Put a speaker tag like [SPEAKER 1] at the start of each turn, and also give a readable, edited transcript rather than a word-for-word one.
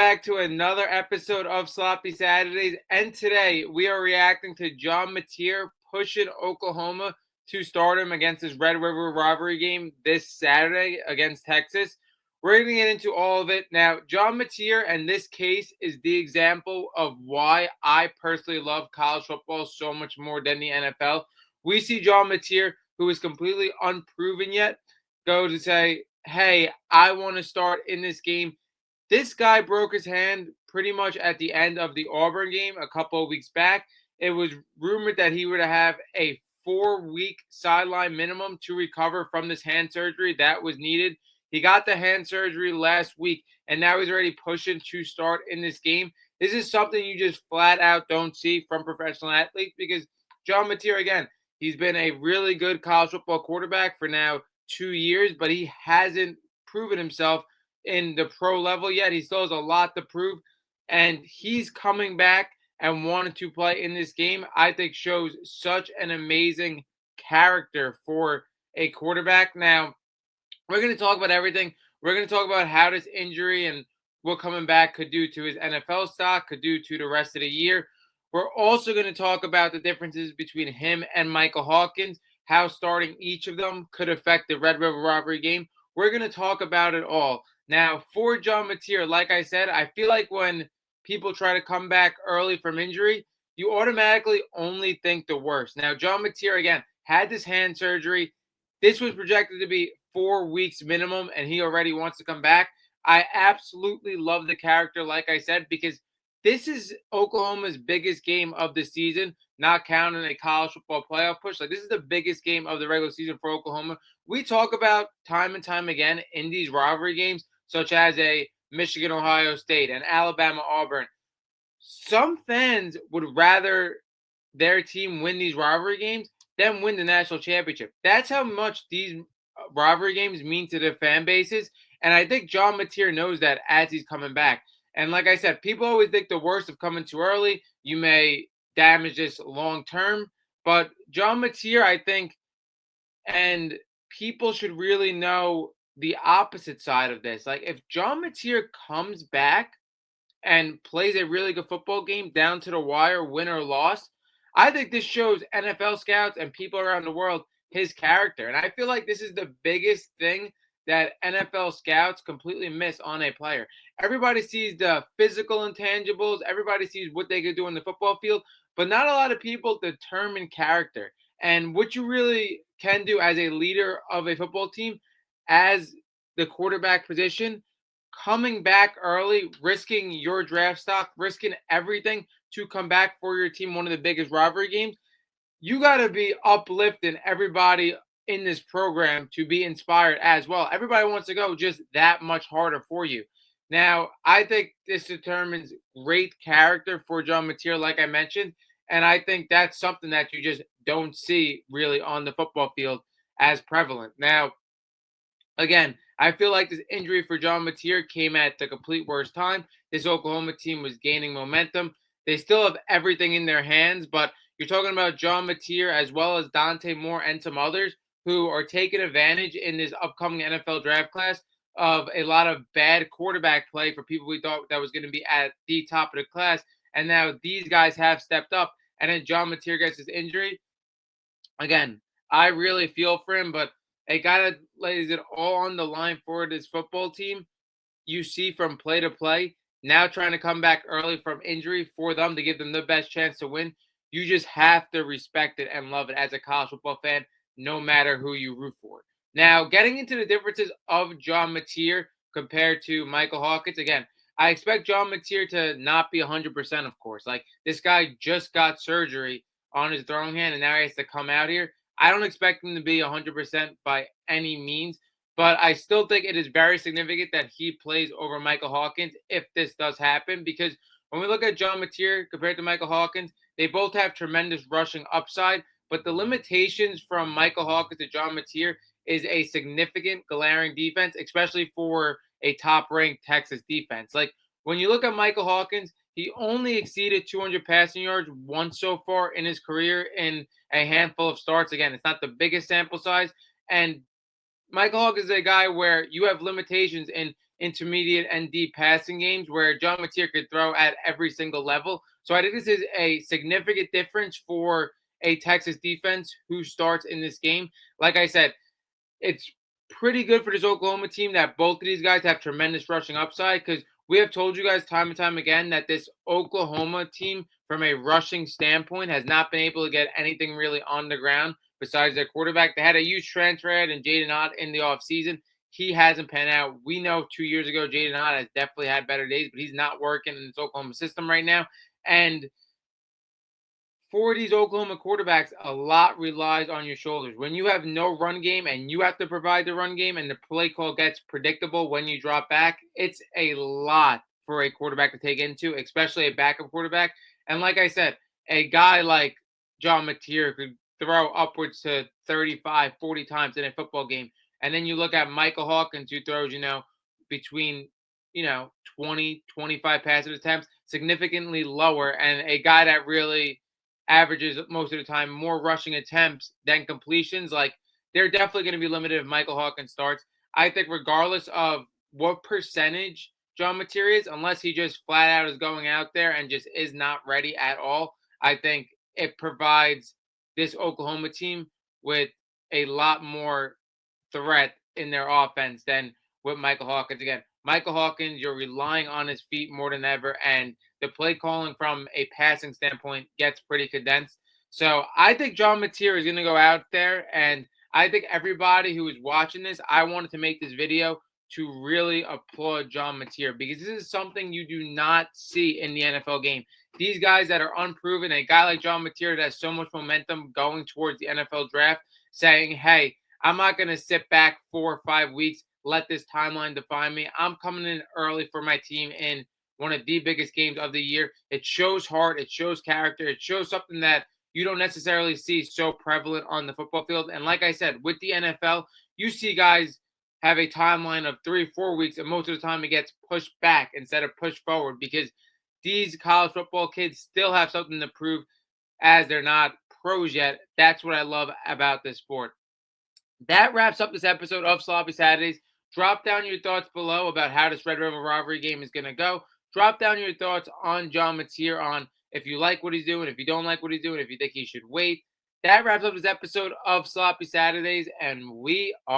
[SPEAKER 1] back to another episode of Sloppy Saturdays, and today we are reacting to John MATEER pushing Oklahoma to stardom against his Red River rivalry game this Saturday against Texas. We're going to get into all of it. Now, John MATEER in this case is the example of why I personally love college football so much more than the NFL. We see John MATEER, who is completely unproven yet, go to say, hey, I want to start in this game. This guy broke his hand pretty much at the end of the Auburn game a couple of weeks back. It was rumored that he would have a 4-week sideline minimum to recover from this hand surgery that was needed. He got the hand surgery last week, and now he's already pushing to start in this game. This is something you just flat out don't see from professional athletes because John MATEER, again, he's been a really good college football quarterback for now 2 years, but he hasn't proven himself in the pro level yet. He still has a lot to prove, and he's coming back and wanted to play in this game. I think shows such an amazing character for a quarterback. Now, we're going to talk about everything. We're going to talk about how this injury and what coming back could do to his NFL stock, could do to the rest of the year. We're also going to talk about the differences between him and Michael Hawkins, how starting each of them could affect the Red River rivalry game. We're going to talk about it all. Now, for John MATEER, like I said, I feel like when people try to come back early from injury, you automatically only think the worst. Now, John MATEER, again, had this hand surgery. This was projected to be 4 weeks minimum, and he already wants to come back. I absolutely love the character, like I said, because this is Oklahoma's biggest game of the season, not counting a college football playoff push. Like, this is the biggest game of the regular season for Oklahoma. We talk about time and time again in these rivalry games, such as a Michigan-Ohio State and Alabama-Auburn. Some fans would rather their team win these rivalry games than win the national championship. That's how much these rivalry games mean to their fan bases. And I think John MATEER knows that as he's coming back. And like I said, people always think the worst of coming too early. You may damage this long term. But John MATEER, I think, and people should really know the opposite side of this. Like, if John MATEER comes back and plays a really good football game down to the wire, win or loss, I think this shows NFL scouts and people around the world his character. And I feel like this is the biggest thing that NFL scouts completely miss on a player. Everybody sees the physical intangibles, everybody sees what they could do in the football field, but not a lot of people determine character. And what you really can do as a leader of a football team, as the quarterback position, coming back early, risking your draft stock, risking everything to come back for your team, one of the biggest rivalry games, you got to be uplifting everybody in this program to be inspired as well. Everybody wants to go just that much harder for you. Now, I think this determines great character for John MATEER, like I mentioned, and I think that's something that you just don't see really on the football field as prevalent. Now, again, I feel like this injury for John MATEER came at the complete worst time. This Oklahoma team was gaining momentum. They still have everything in their hands, but you're talking about John MATEER as well as Dante Moore and some others who are taking advantage in this upcoming NFL draft class of a lot of bad quarterback play for people we thought that was going to be at the top of the class. And now these guys have stepped up. And then John MATEER gets his injury. Again, I really feel for him, but a guy that lays it all on the line for this football team, you see from play to play, now trying to come back early from injury for them to give them the best chance to win. You just have to respect it and love it as a college football fan, no matter who you root for. Now, getting into the differences of John MATEER compared to Michael Hawkins, again, I expect John MATEER to not be 100%, of course. Like, this guy just got surgery on his throwing hand, and now he has to come out here. I don't expect him to be 100% by any means, but I still think it is very significant that he plays over Michael Hawkins if this does happen, because when we look at John MATEER compared to Michael Hawkins, they both have tremendous rushing upside, but the limitations from Michael Hawkins to John MATEER is a significant glaring defense, especially for a top-ranked Texas defense. Like, when you look at Michael Hawkins, he only exceeded 200 passing yards once so far in his career in a handful of starts. Again, it's not the biggest sample size. And Michael Hawkins is a guy where you have limitations in intermediate and deep passing games where John Mateer could throw at every single level. So I think this is a significant difference for a Texas defense who starts in this game. Like I said, it's pretty good for this Oklahoma team that both of these guys have tremendous rushing upside because we have told you guys time and time again that this Oklahoma team, from a rushing standpoint, has not been able to get anything really on the ground besides their quarterback. They had a huge transfer ad in Jaden Ott in the offseason. He hasn't panned out. We know 2 years ago, Jaden Ott has definitely had better days, but he's not working in this Oklahoma system right now. And for these Oklahoma quarterbacks, a lot relies on your shoulders. When you have no run game and you have to provide the run game and the play call gets predictable when you drop back, it's a lot for a quarterback to take into, especially a backup quarterback. And like I said, a guy like John Mateer could throw upwards to 35, 40 times in a football game. And then you look at Michael Hawkins, who throws, between, 20, 25 passing attempts, significantly lower, and a guy that really averages most of the time more rushing attempts than completions. Like, they're definitely going to be limited if Michael Hawkins starts. I think regardless of what percentage John Mateer is, unless he just flat out is going out there and just is not ready at all, I think it provides this Oklahoma team with a lot more threat in their offense than with Michael Hawkins. Again, Michael Hawkins, you're relying on his feet more than ever, and the play calling from a passing standpoint gets pretty condensed. So I think John Mateer is going to go out there, and I think everybody who is watching this, I wanted to make this video to really applaud John Mateer because this is something you do not see in the NFL game. These guys that are unproven, a guy like John Mateer that has so much momentum going towards the NFL draft, saying, hey, I'm not going to sit back 4 or 5 weeks, let this timeline define me. I'm coming in early for my team in one of the biggest games of the year. It shows heart, it shows character, it shows something that you don't necessarily see so prevalent on the football field. And like I said, with the NFL, you see guys have a timeline of 3 or 4 weeks, and most of the time it gets pushed back instead of pushed forward because these college football kids still have something to prove as they're not pros yet. That's what I love about this sport. That wraps up this episode of Sloppy Saturdays. Drop down your thoughts below about how this Red River rivalry game is going to go. Drop down your thoughts on John Mateer, on if you like what he's doing, if you don't like what he's doing, if you think he should wait. That wraps up this episode of Sloppy Saturdays, and we are